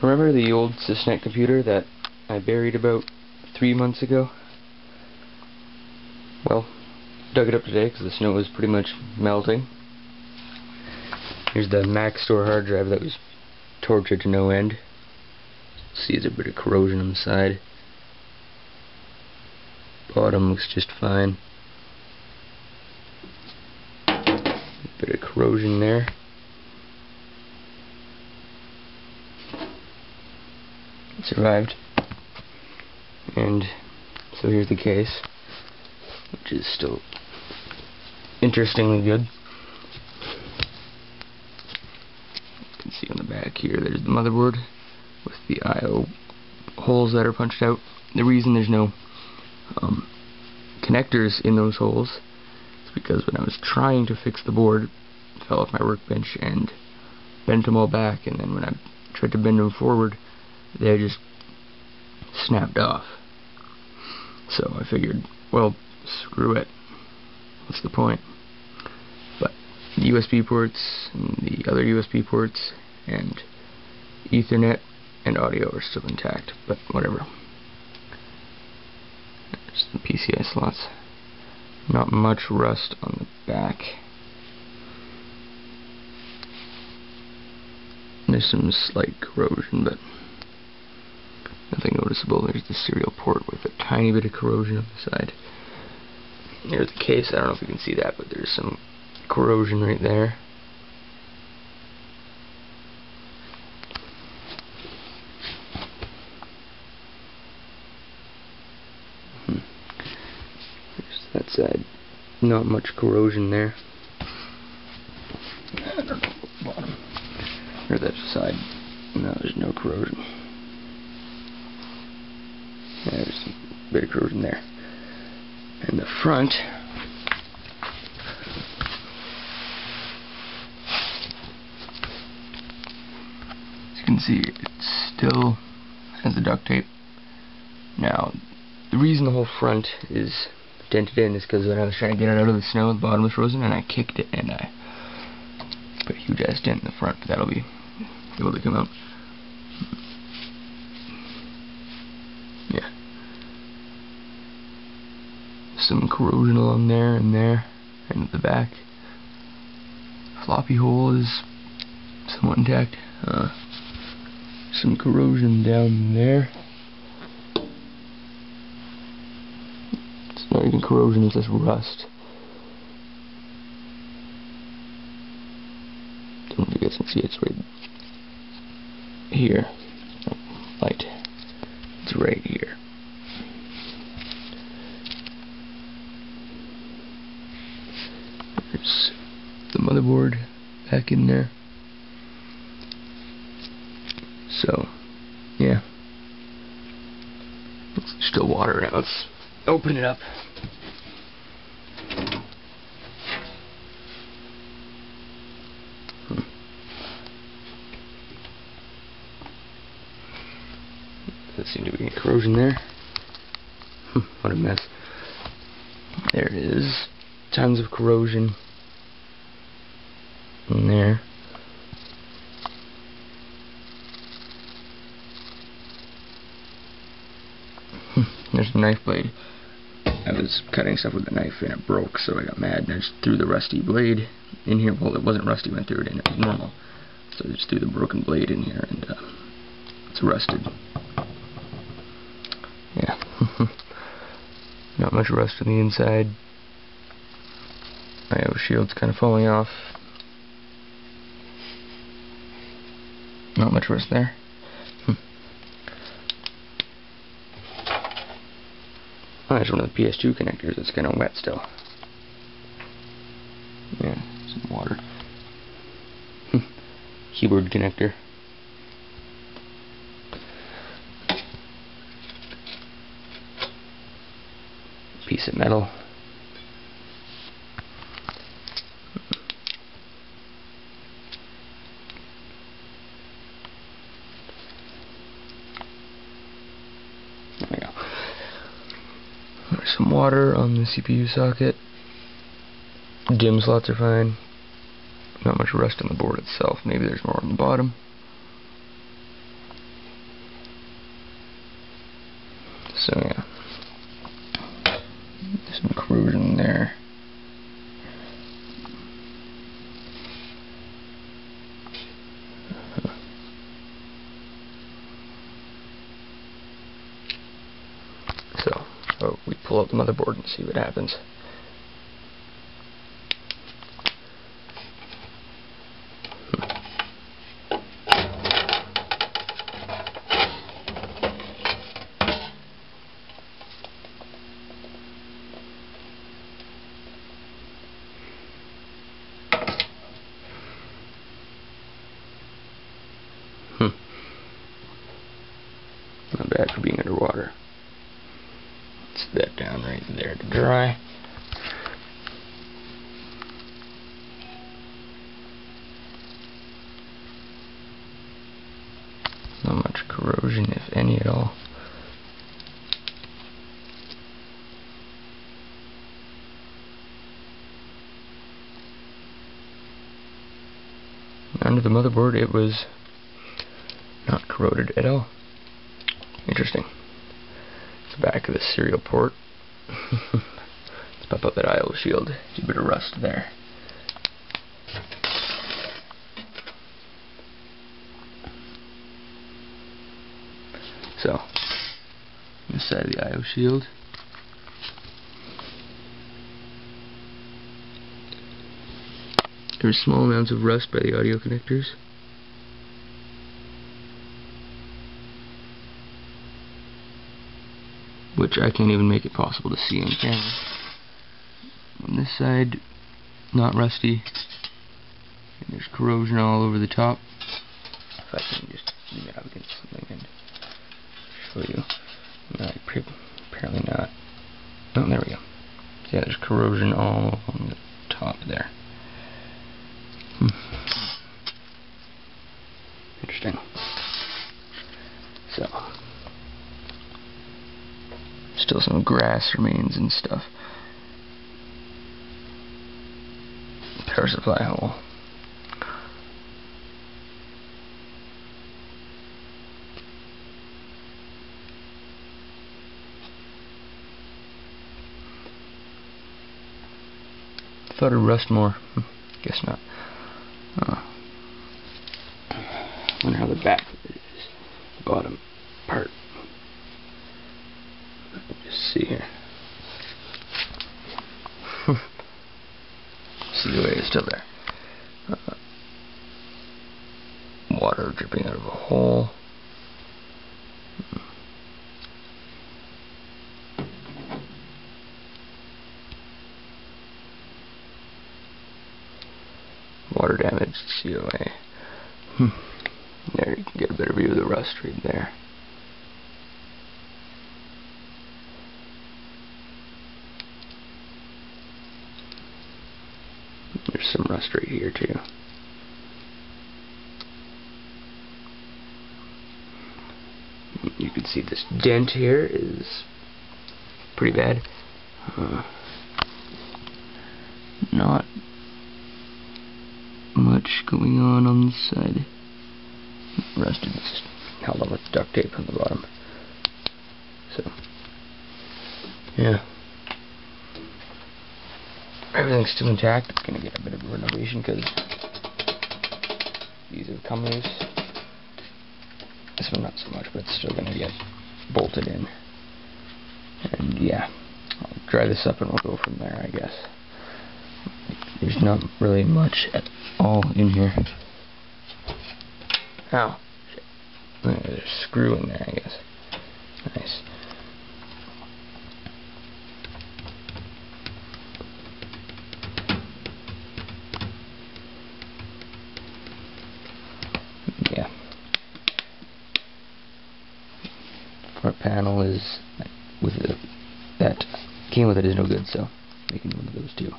Remember the old Cisnet computer that I buried about 3 months ago? Well, dug it up today because the snow was pretty much melting. Here's the Mac Store hard drive that was tortured to no end. See, there's a bit of corrosion on the side. Bottom looks just fine. Bit of corrosion there. It survived. And so here's the case, which is still interestingly good. You can see on the back here there's the motherboard with the I/O holes that are punched out. The reason there's no connectors in those holes is because when I was trying to fix the board, it fell off my workbench and bent them all back, and then when I tried to bend them forward, they just snapped off. So I figured, well, screw it. What's the point? But the USB ports and the other USB ports and Ethernet and audio are still intact, but whatever. There's the PCI slots. Not much rust on the back. There's some slight corrosion, but nothing noticeable. There's the serial port with a tiny bit of corrosion on the side. There's the case. I don't know if you can see that, but there's some corrosion right there. There's that side. Not much corrosion there. I don't know, bottom. Or that side. No, there's no corrosion. There's a bit of corrosion there. And the front, as you can see, it still has the duct tape. Now, the reason the whole front is dented in is because when I was trying to get it out of the snow, the bottom was frozen, and I kicked it, and I put a huge ass dent in the front, but that'll be able to come out. Yeah. Some corrosion along there, and at the back. Floppy hole is somewhat intact. Some corrosion down there. It's not even corrosion, it's just rust. Don't know if you guys can see, it's right here. Light. It's right here. There's the motherboard back in there. So, yeah. There's still water now. Let's open it up. Doesn't seem to be any corrosion there. What a mess. There it is. Tons of corrosion in there. There's the knife blade. I was cutting stuff with a knife and it broke, so I got mad and I just threw the rusty blade in here. Well, it wasn't rusty when I threw it in, it was normal. So I just threw the broken blade in here and it's rusted. Yeah. Not much rust on the inside. I/O shield's kind of falling off. Not much rust there. Oh, there's one of the PS2 connectors that's kind of wet still. Yeah, some water. Keyboard connector. Piece of metal. There we go. There's some water on the CPU socket. DIMM slots are fine. Not much rust on the board itself. Maybe there's more on the bottom. So yeah, some corrosion there. So we pull out the motherboard and see what happens. Not bad for being underwater. Set that down right there to dry. Not much corrosion, if any at all. Under the motherboard, it was not corroded at all. Interesting. The back of the serial port. Let's pop out that I/O shield. See a bit of rust there. So, this side of the I/O shield. There's small amounts of rust by the audio connectors. Which I can't even make it possible to see on camera. On this side, not rusty. And there's corrosion all over the top. If I can just lean it up against something and show you. No, apparently not. Oh, there we go. Yeah, there's corrosion all on the top there. Interesting. So, still some grass remains and stuff. Power supply hole. Thought it'd rust more. Guess not. Wonder how the back of it is. The bottom part. Just see here. See the way it's still there. Water dripping out of a hole. Water damage, COA. There, you can get a better view of the rust right there. There's some rust right here too. You can see this dent here is pretty bad. Not much going on this side. Rusted, it's just held on with duct tape on the bottom. So, yeah. Everything's still intact. It's going to get a bit of a renovation because these have come loose. This one not so much, but it's still going to get bolted in. And yeah, I'll dry this up and we'll go from there, I guess. There's not really much at all in here. Ow. Shit. There's a screw in there, I guess. Nice. Yeah. Front panel is with it. That came with it is no good, so making one of those too.